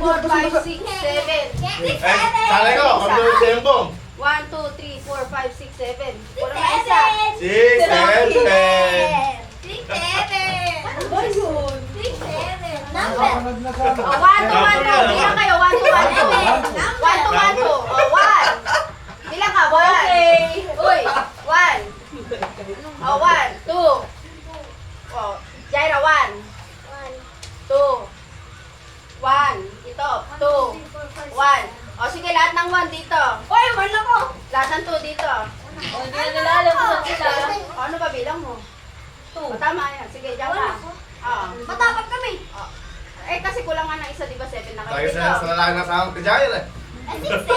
4, 5, 6, 7. Sabi ko, kami yung sembong. 1, 2, 3, 4, 5, 6, 7. Puro na isa. 6, 7, 10. 6, 7. Ano ba yun? 6, 7. Number. 1, 2, 1, 2. Bilang kayo. 1, 2, 1, 2. 1, 2, 1, 2. 1. Bilang ka. 1. Uy. 1. 1, 2. Jaira, 1. 2. 1. Ito. 2. 1. O sige, lahat ng 1 dito. Uy, wala ko. Lahat ng 2 dito. O, hindi na nila alam kung saan sila. O, ano ba bilang mo? 2. O, tama yan. Sige, diyan ka. Oo. Matapat kami. Eh, kasi kulang nga ng isa, di ba? 7 na kayo Tayo dito. sa lalaki na sa akin, Jair eh. 6, 7.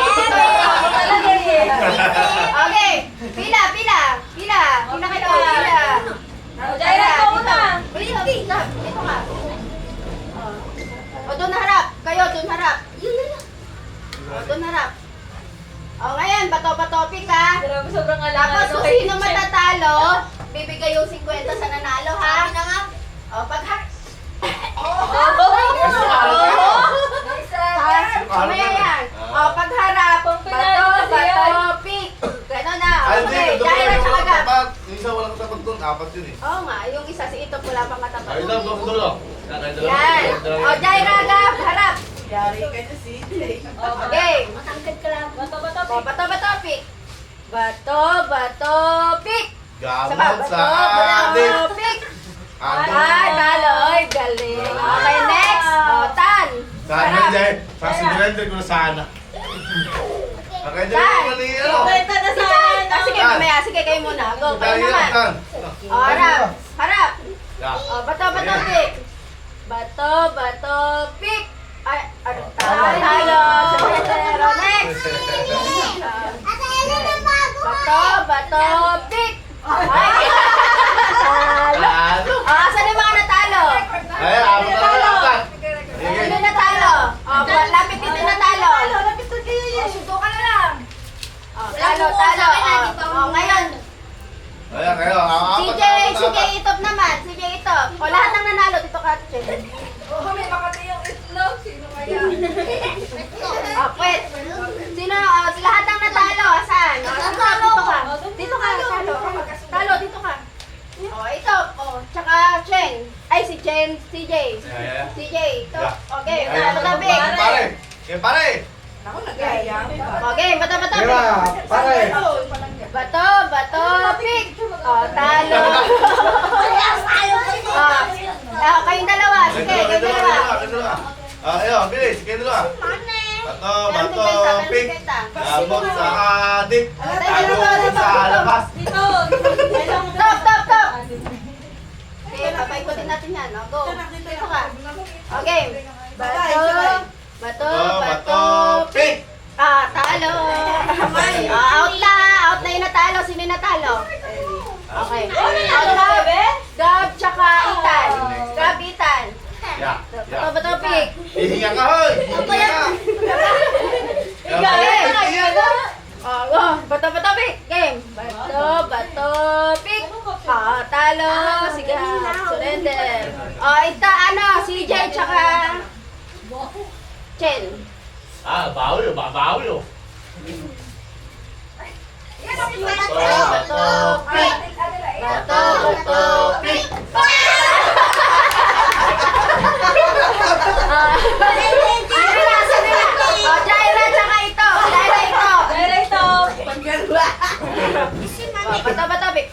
Okay. Pila, pila. Pila. Pila kayo. Pila. Jaira, ikaw muna. Pila, pila. Dito ka. O, doon harap. Kayo, doon harap. O, doon harap. O, ngayon, bato-bato pick ha. Grabe, sobrang Tapos kung sino matatalo, bibigay yung 50 sa nanalo ha. O, pag mamaya yan. O, pag harap, bato, pick. Ganon na. Okay, dahil at saka gab. Yung isa walang katapat doon, 4 yun eh. Oo nga, yung isa si ito wala pang katapat. Ay, daw, dulo. Yan. O, Jaira, gab, harap. Yari ka na si Jay. Okay. Matangkad ka lang. Bato-bato. O, bato, pick. Bato, pick. Gamot sa bato, adik. pick. Adik. Ay, talo. Ay, galing. Okay, next. O, Tan. Sana, Harap. Jair. Sa sinurrender ko na sana. Okay, Jair, Tan. mali ano. Kwenta na sa akin. O, sige, mamaya. Sige, kayo muna. Go, kayo Jair, naman. Tan. O, harap. Harap. Yeah. O, bato, pick. Bato, pick. Ay, talo. Surrender. Next. Bato, pick. Ay, talo. Ano? Asan yung mga natalo? Ay, apat na apat. Sino natalo? Lapit dito natalo. Lapit to kayo. Subukan na lang. Talo. Ngayon, Ayan, kayo. CJ Itop naman. CJ Itop. O, lahat ng nanalo dito ka, CJ. Oh, may makati yung itlog. Sino kaya? Pwet. Sino, lahat ng natalo, asan? Dito ka. Dito ka, talo. Talo, dito ka. O, Itop. O, tsaka Chen. Ay, si Chen, CJ. Yeah. CJ, Itop. Okay, Ayan, bato-bato. pare. Okay, pare. Ako nagaya. Okay, bato-bato. Pare. Bato, pick. O, talo. Kayong dalawa. Sige, kayong dalawa. Ayun, bilis. Kayo dalawa. Bato, pick. Gamot sa adik. Talo sa labas. Dito. Top. Okay, papaikutin natin yan. O, go. Dito ka. Okay. Bato, pick. Talo. Out na yung natalo. Sino yung natalo? Okay. Gab, tsaka Itan. Gab, Itan. Yeah. Bato, pick. Ihinga ka, hoy. Ihinga ka. Bato, pick. Game. Bato, pick. Talo. Sige, surrender. CJ, tsaka Chen. Bawi yun. Bato, pick. Bato, pick. Jaira, tsaka ito. Jaira ito. Bato, pick.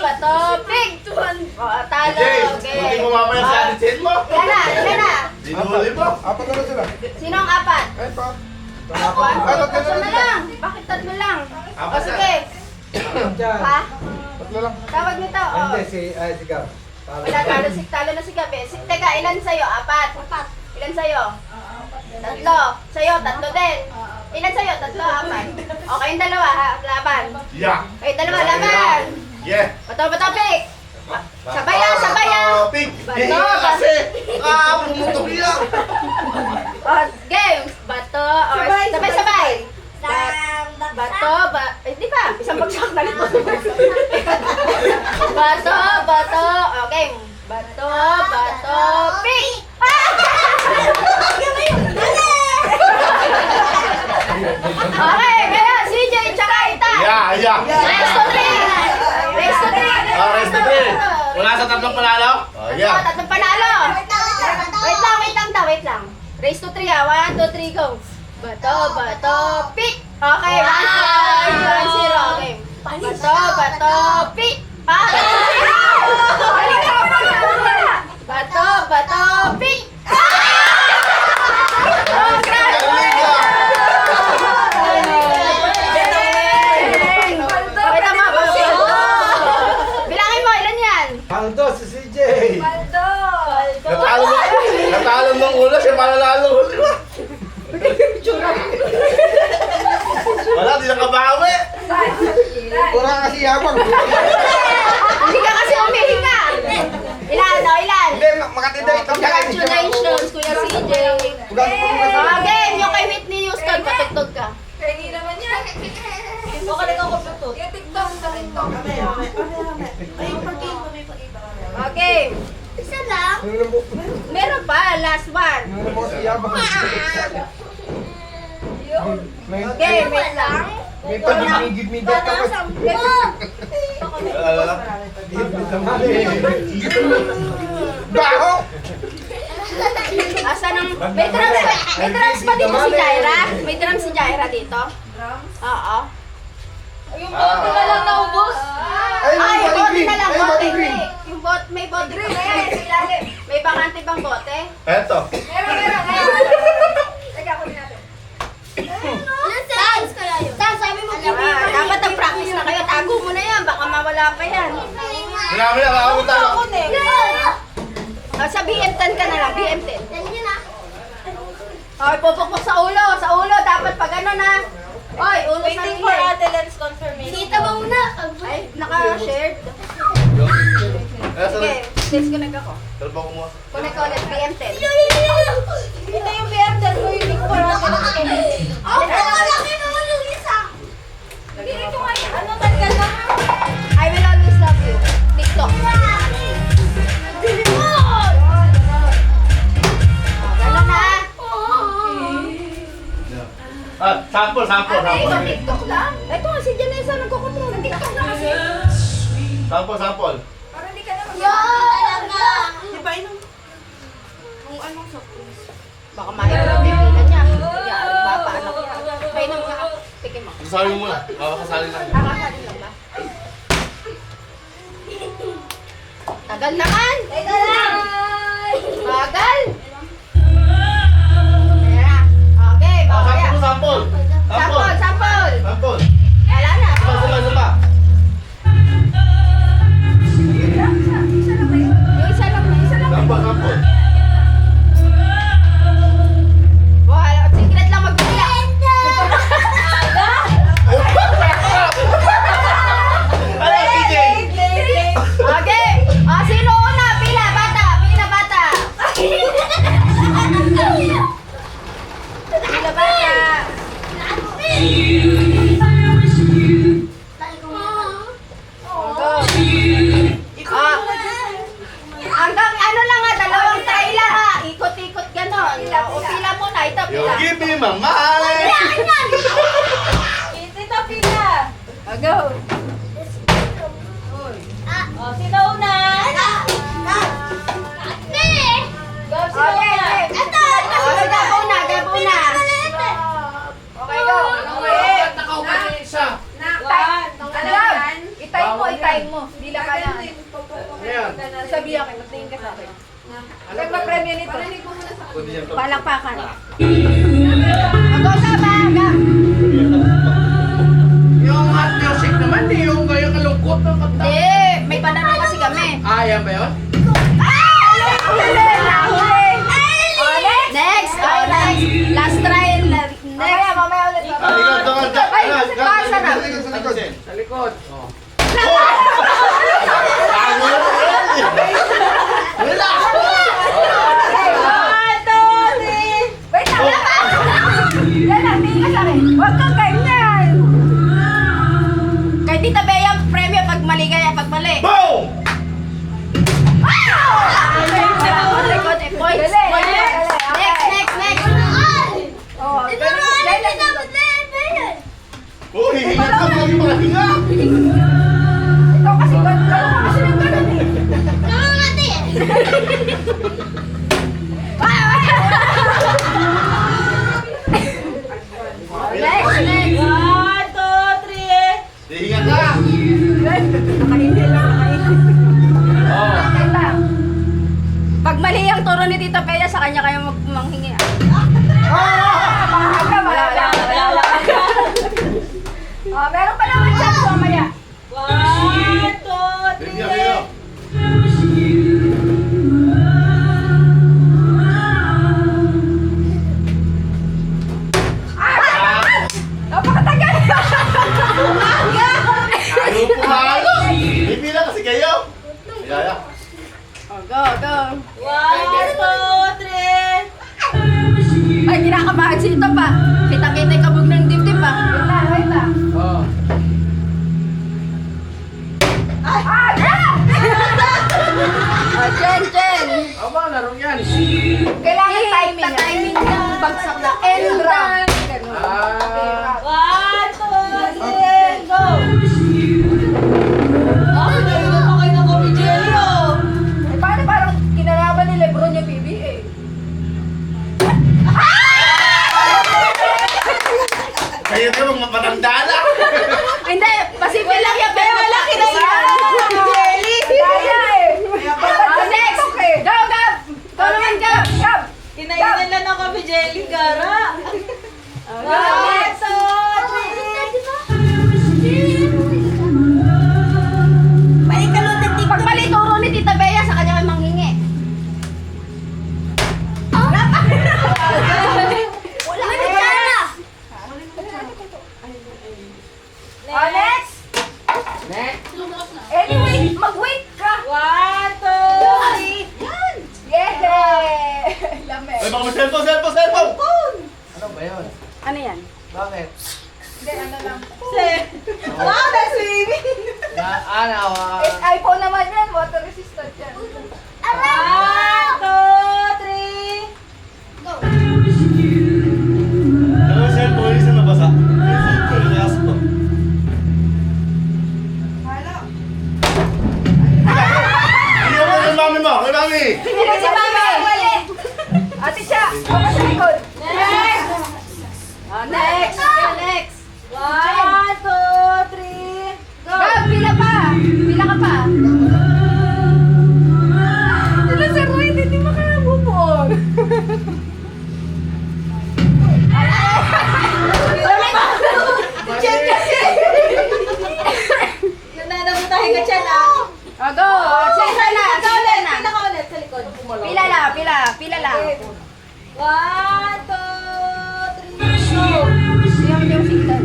Bato, pick. Talo. Jay, Okay. hindi mo mamaya sa atin mo. Ilan na? Dinuli mo. Apat na lang sila. Sino ang apat? Ay, pa. Tatlo na lang. Bakit tatlo lang? O sige. Diyan. Ha? Tatlo lang. Tawag nito. Hindi, si Gab. Wala, talo na si Gabi. Teka, ilan sa'yo? Apat. Ilan sa'yo? Tatlo. Sa'yo, tatlo din. Ilan sa'yo? Tatlo, apat. O, kayong dalawa, ha? Laban. Yeah. Kayong dalawa, laban. Yeah. Bato, pick. Sabayan. Pink. Bato, Ihinga kasi. Pumutok yan. Games. Bato, or sabay-sabay. Hindi pa. Isang bagsak na nito. Bato. Okay. Bato, pick. Okay, ngayon, CJ tsaka Ethan. Yeah. Race to 3. Race to 3. Race to 3. Wala sa tatlong panalo? Yeah. Tatlong panalo. Wait lang. Race to 3 ah. 1, 2, 3, go. Bato, pick. Okay, 1-0. Okay. Bato, pick. Bato, pick. Bilangin mo, ilan yan? Paldo si CJ. Natalo ng ulo, siya mananalo. Wala, di nakabawi. Kurang kasi yabang. Hindi ka kasi umihinga. Ilan? Hindi, makatinday. Congratulations, Kuya CJ. Game, yung kay Whitney Houston, patugtog ka. Kaya hindi naman yan. Baka nagkakaplutot. Yung TikTok. Okay. Isa lang. Meron pa, last one. Okay, wait lang. May pagigib-migib ka pa. Baho! Asa nang... May drums ba dito si Jaira? May drums si Jaira dito? Oo. Yung bote na lang naubos. Ay, Ay, bote bote green. na lang, Ay, bote. bote green. Yung bote, may bote green. May bakante bang bote? Eto. Meron. Teka, kunin natin. Saan, sabi mo, dapat nag-practice na kayo. Tago mo na yan, baka mawala pa yan. Marami na, makapunta na. Sa BM10 ka na lang, BM10. Okay, pupukpok sa ulo. Sa ulo, dapat pag ano na. Oy, ulo sa Waiting for rile. Ate Lens confirmation. Kita mo muna. Ay, naka-shared. Sige, disconnect ako. Talbog mo. Connect ulit, BM10. Ito yung BM10 ko, waiting for Ate Lens confirmation. Ito nga yun. Ano tanggal na? I will always love you. TikTok. Gano'n na. Sample. Ito, TikTok lang. Ito nga, si Janessa nagkukontrol. TikTok na kasi. Sample. Para hindi ka naman. Di ba yun? Kung anong surprise. Baka mahirap ang pipilan niya. Yan, paano? Painom ka. Pikin mo. Kasali mo muna. Kasali lang. Nakakali lang ba? Tagal naman! Bagal! Ayan na. Okay, mamaya. Sample. Sample! Sample. Wala na. Sama. Yung isa lang. Sample. Wala. Secret lang magbigla. Ano, CJ? Okay. Sino una? Pila bata. Pila bata. Hanggang ano lang ha, dalawang try lang ha. Ikot-ikot ganon. O pila muna. Ito, You pila. give me my mind. Ito pila. Go. O, sino una? Go, sino Okay. una? Gabo na. Okay, go. Itime mo. Bila ka na. Sabi akin, magtingin ka sa akin. Nagpa-premyo nito. Palakpakan. Go ka ba? Go. Yung hot music naman, di yung kayo kalungkot ng kanta. Hindi, may pananaw kasi kami. Yan ba yun? Next. Last try. Next. Mamaya ulit. Ay, masarap. Sa likod. Wait lang. Yan lang, tingin ka sa akin. Huwag kang ganyan. Kay Tita Bea, premyo pag mali kaya pag mali. Boom! Next. Next, next. 1, 2, 3. Hihinga ka. Nakainil lang, nakainil. Oh. Okay lang. Pag mali ang turo ni Tita Bea, sa kanya kayo manghingi. Mahal ka, mahal ka. Oh, meron pa naman chance mamaya. 1, 2, Hihinga, 3. hihinga. Napakatagal. Ayaw pumalo. Bibilang kasi kayo. Yaya. Oh, go, go. 1, 2, 3. Ay, kinakabahan si Ito pa. Kita-kita yung kabog ng dibdib pa. Wait lang, wait lang. Oh. Oh, Jen. Aba, laro yan. Kailangan timing. Timing ng bagsak na end round. Ganun. Ah. 1, 2, 3. Go. Ah, nainom pa kayo ng coffee jelly, oh. Eh, paano parang kinalaban ni Lebron yung PBA? Kayo naman matanda na. Hindi, pasipil lang yan. Pero wala Jelly. Kaya eh. Oh, next. Go, Gab. Go naman, Gab. Gab. Kinainan lang ng coffee jelly, Gara. Oh, 1, go. 2, 3. Balik ka nun, Titi. Pag mali turo ni Tita Bea, sa kanya kayo manghingi. Wala ka na. Oh, next. Next. Anyway, mag-wait ka. 1, 2, 3. Yan. Yeah. Lame. Ay, baka may cellphone. Ano ba yun? Ano yan? Bakit? Hindi, ano lang. Wow, that's swimming. Na, ano? It's iPhone naman yan. Water resistant yan. 1, 2, 3. Ano yung cellphone? Isa nabasa. Pilinas ko. Hindi ako kay mami mo. Kay mami. Sige, si Mami. Ate siya. Ako sa likod. Next. Oh, next. Yeah, next. 1, 2, 3. Go. Gab, pila pa. Pila ka pa. Sila Sir Roy, hindi makakamove on. Nananabutahin ka dyan, ah. Oh, go. Sesa na. Sesa na. Pila ka ulit sa likod. Pila lang. Pila lang. 1, 2, 3, go. Yung signal.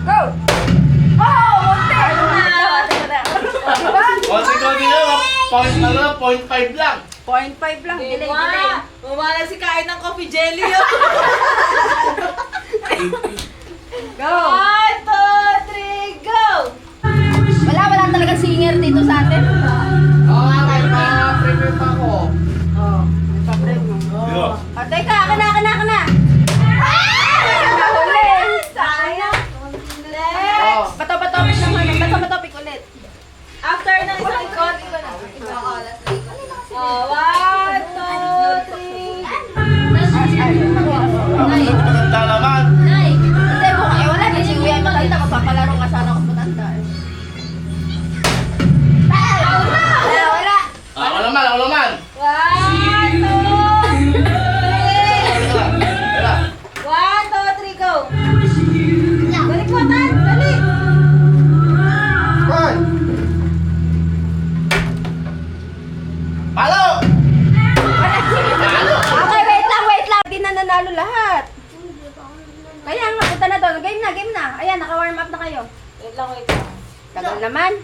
Go! Oh, munti! Konti-konti lang. Point 5 lang. 0.5 lang. Delay. Mumala si kain ng coffee jelly, oh. Go. 1, 2, 3, go. Wala talaga singer dito sa atin. Oo nga, may pa-preview pa ako. Oh, nagpa-preview. Dito. Oh, teka, ka na. Nahuli! Sayang. Next. Oh. Bato-batopik naman. Bato-batopik ulit. After ng isang likod. Oh, 1, 2, 3. Matanda naman. Hindi mo kayo. Wala. Kasi kuya matanda. Magpapalaro nga sana ako matanda. Wala. Ako naman. 1, 2, 3. Tara. 1, 2, 3, go. Balik mo, Tan. Dali. Palo! Okay, wait lang. Di na nanalo lahat. Kaya nga, punta na doon. Game na. Ayan, naka-warm up na kayo. Wait lang. Tagal naman.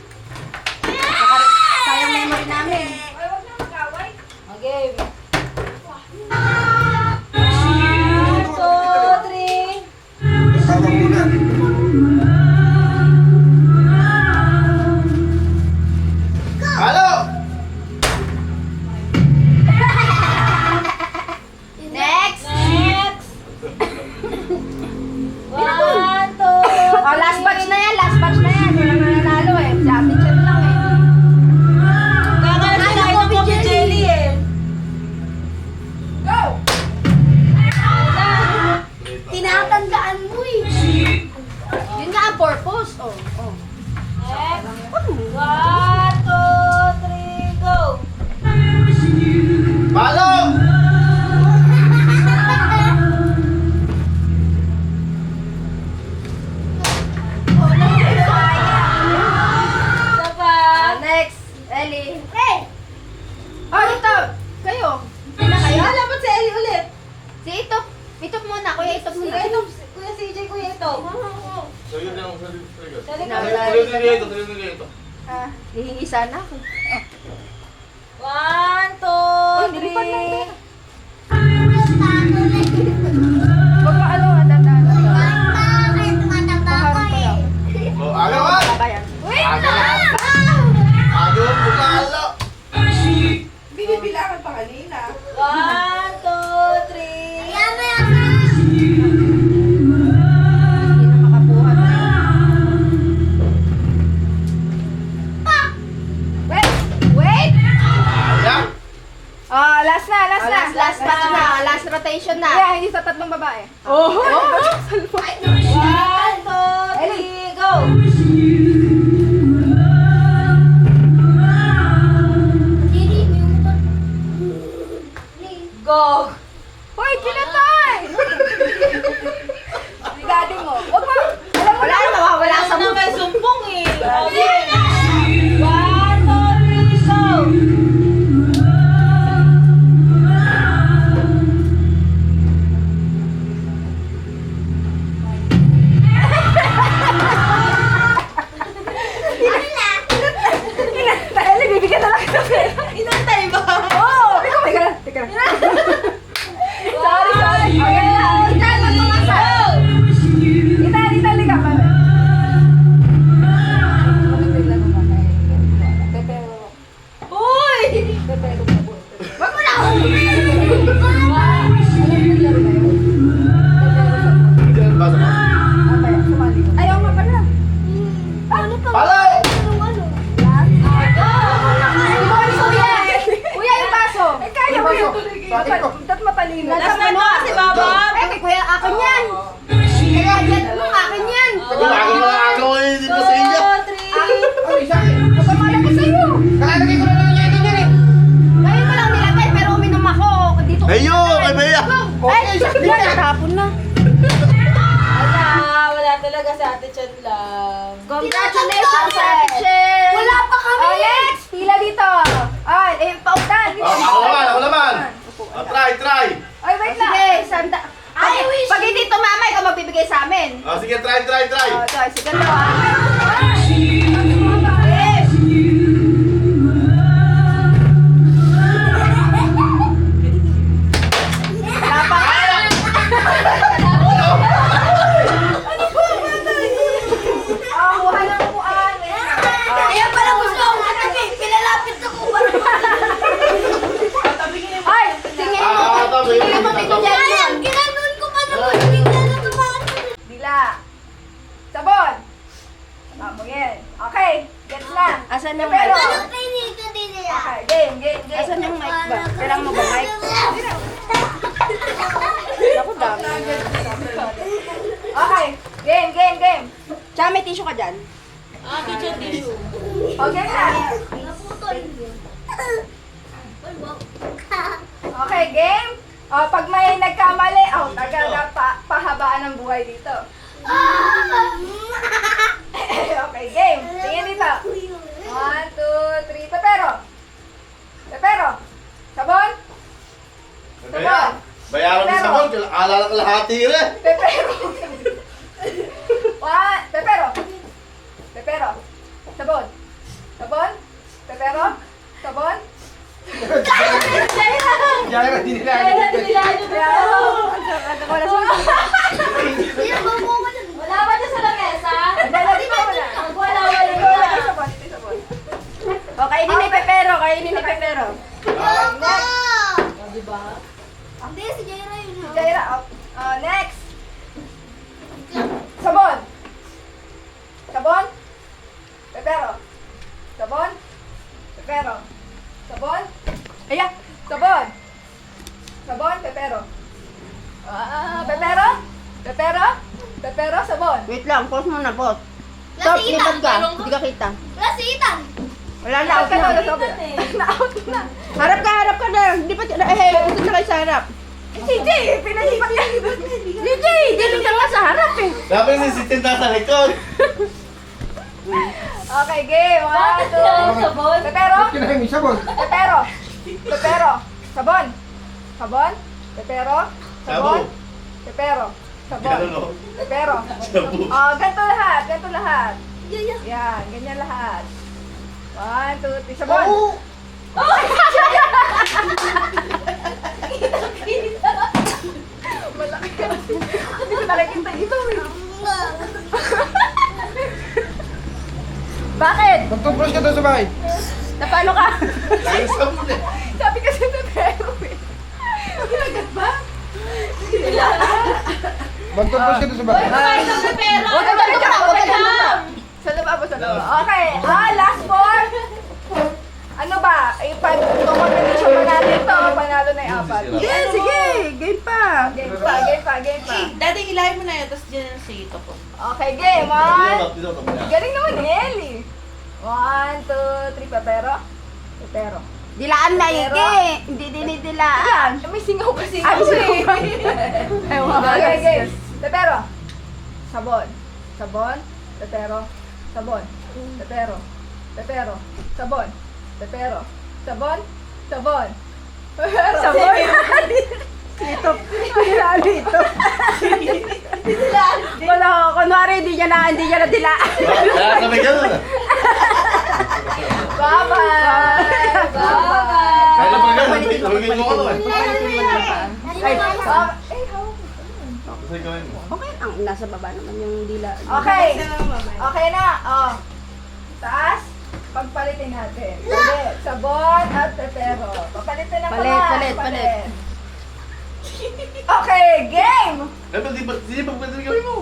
Sayang memory namin. Ay, huwag na mag-away. Okay. 1, 2, 3. Tawag muna. Palo! Next! Next. 1, 2, Oh, last batch na yan. Last Oh. Next. 1, 2, 3, go! Palo! Isa pa. Next, Ellie. Oh, ito. Kayo. Sila kayo? Dapat si Ellie ulit. Si Itok. Itok muna. Kuya Itok muna. Kuya CJ, kuya ito. So yun lang, sorry. Dali ka. Ito. Ah, hihingi sana ako. 1, 2, 3. Huwag pa ano, Oh, agawan! Babayan. Agawan! Agawan mo palo! Binibilangan pa kanina. 1, 2, 3. Hindi na makakuha na. Wait! Ayan! Last na. Last batch na. Last rotation na. Yeah, hindi sa tatlong babae. 1, 2, 3, go! Go! Hoy, pinatay! Ligado mo. Huwag mo. Alam mo Wala na. nawawala Wala na may sumpong eh. Okay. 1, 2, 3, go! Ellie, bibigyan na lang kita pera. Inantay ba? Oo! Teka lang. Sorry. Okay na. Itan, magpamasal. Itan, liga. Uy! Wag mo na ako. Diyan ba sa Ayaw nga pala. Ano pa? Palo! Kuya, yung baso. Kaya mo yung dapat matalino. Last na to si Baba. Kuya, akin yan. Kaya yan mo, akin yan. Agaw eh, hindi pa sa inyo! 2, 3. Huwag ka malaki sa'yo. Kalalagay ko na lang yan yan eh! Ngayon ko lang nilagay, pero uminom ako. Dito ko. Ayo, kay Bea! Ay, sakit na. Tapon na. Wala talaga sa Ate Chan lang. Congratulations, Ate Chen. Wala pa kami. Oh, next. Pila dito. Ay, pautan. Ako naman! Try! Ay, wait lang. Sige, sanda. Pag hindi tumama, ikaw magbibigay sa amin. Sige, try! Oh, so, sige to. Wala pa. Kuha ng upuan. Ayan pala gusto ko katabi. Pilalapit ako. Ay, tingin mo. Tingin mo, tingin dyan. Ayan, ginanon ko pa naman. Bigla na tumakas. Dila. Sabon. Tama yan. Okay, gets na. Asan yung mic? Ano pinito din nila? Okay, game. Asan yung mic ba? Kailangan mo ba mic? Naku, dami. Okay, game. Tsaka may tissue ka dyan. Ate Chan tissue. Okay na. Naputol. Okay, game. Pag may nagkamali, agad na pahabaan ng buhay dito. Okay, game. Tingin dito. 1, 2, 3. Pepero. Sabon. Bea! Bayaran mo sa mall, alala ka lahati rin! Pepero. Pepero. Sabon. Pepero. Sabon. Diyan ka din nila! Wala ba dyan sa lamesa? Kainin ni Pepero. Diba? Hindi, si Jaira yun. Jaira, next. Sabon. Pepero. Sabon. Ayan. Sabon. Pepero. Pepero, sabon. Wait lang, pause muna, pause. Stop, lipat ka. Hindi ka kita. Wala si Ethan. Wala na, out na. Na-out na. Harap ka na. Hindi pa, usod na kayo sa harap. CJ, pinalipat yan. CJ, dito ka nga sa harap eh. Dapat si Sitin nasa likod. Okay, game. 1, 2. Sabon. Pepero. Kinahin mo sabon. Pepero. Pepero. Sabon. Sabon. Pepero. Sabon. Shabu. Pepero. Sabon. Ganun, oh. Pepero. Shabu. Oh, ganito lahat. Ganito lahat. Yan, ganyan lahat. 1, 2, 3. Sabon. Malaki ka. Hindi ko nakikita ito eh. Bakit? Mag-toothbrush ka doon sa bahay. Napano ka? Lagi sabon eh. Sabi kasi pepero eh. Ginagat ba? Mag-toothbrush ka doon sa bahay. Huwag ka dito na, huwag ka dito. Sa lababo, sa lababo. Okay, last four. Ano ba? Pag combination pa natin to, panalo na yung apat. Sige, sige. Game pa. Game pa. Daddy, ilahin mo na yun, tapos dyan sa ito ko. Okay, game. One. Dito, dito. Galing naman ni Ellie. 1, 2, 3, pepero. Pepero. Dilaan na Ike. Hindi dinidilaan. May singaw kasi. Ay, singaw pa. Okay, game. Pepero. Sabon. Sabon. Pepero. Sabon. Pepero. Pepero. Sabon. Pepero. Sabon. Sabon. Pepero. Sabon. Dito. Dito. Wala, kunwari hindi niya na dilaan. Kaya sabi ganun. Bye-bye. Bye-bye. Kaya pa ganun. Tulungin mo ano eh. Ay, Kasi gawin mo. okay lang. Nasa baba naman yung dila. Okay. Okay na. Oh. Taas. Pagpalitin natin. Palit. Sabon at pepero. Papalitin na Palit. Okay, game. Eh, ba't di ba pwede gawin mo?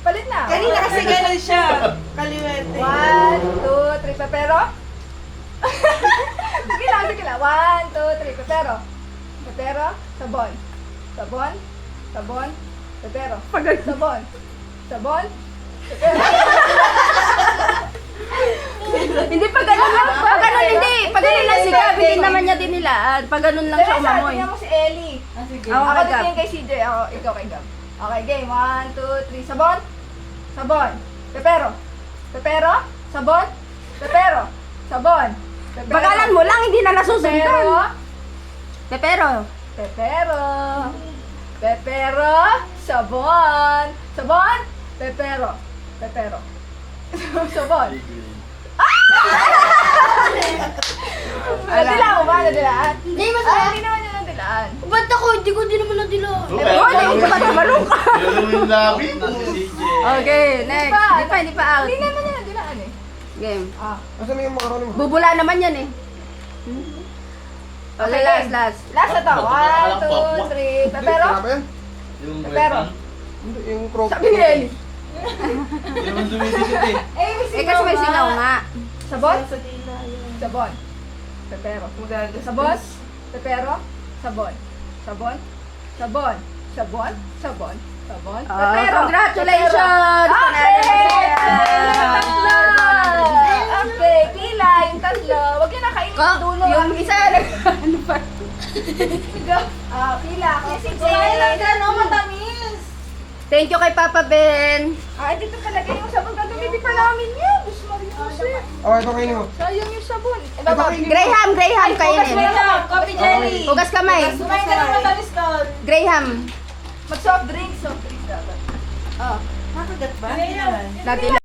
Palit na. Kanina kasi gano'n siya. Kaliwete. 1, 2, 3, pepero. Sige lang. 1, 2, 3, pepero. Pepero. Sabon. Sabon. Sabon. Pepero. Sabon. Sabon. Pepero. Hindi pa ganun lang. Pag ganun hindi. Pag ganun lang si Gab, hindi naman niya dinilaan. Pag ganun lang siya umamoy. Tingnan mo si Ellie. Ako Ako kay Gab. tingin kay CJ. Ako, ikaw kay Gab. Okay, game. 1, 2, 3. Sabon. Sabon. Pepero. Pepero. Sabon. Pepero. Sabon. Pepero. Bagalan mo lang, hindi na Pepero. nasusundan. Pepero. Pepero. Pepero. Sabon. Sabon. Pepero. Pepero. Sabon. Nadilaan mo ba? Nadilaan? Hindi, mas Hindi naman yun nadilaan. Ba't ako? Hindi ko naman nadila. Okay. Hindi ko matamalong ka. Ganun yung labi. Okay, next. Hindi pa out. Hindi naman yun nadilaan eh. Game. Asan na yung macaroni mo? Bubula naman yan eh. Okay, last. Last na to. 1, 2, 3. Pepero. Wala ba yan? Yung Pepero. Hindi, yung croque. Sabi ni Ellie. Hindi naman dumisikit eh. Eh kasi may singaw nga. Sabon. Sabon. Pepero. Sabon. Pepero. Sabon. Sabon. Sabon. Sabon. Sabon. Sabon. Pepero. Congratulations! Tatlo. Okay, pila yung tatlo. Huwag yun nakainin yung dulo. Yung isa, ano pa? Pila. Kasi Kumain lang ka, no? Matamis. Thank you kay Papa Ben. dito talaga yung sabon. Gagamitin pa namin yun. Diyos Maria Jose. Oh, ito kainin mo. Sayang yung sabon. Graham Hugas kainin. mo na, coffee jelly. Hugas kamay. Kumain ka ng matamis doon. Graham. Mag-soft drinks dapat. Oh, Nakagat ba? Hindi naman. lagi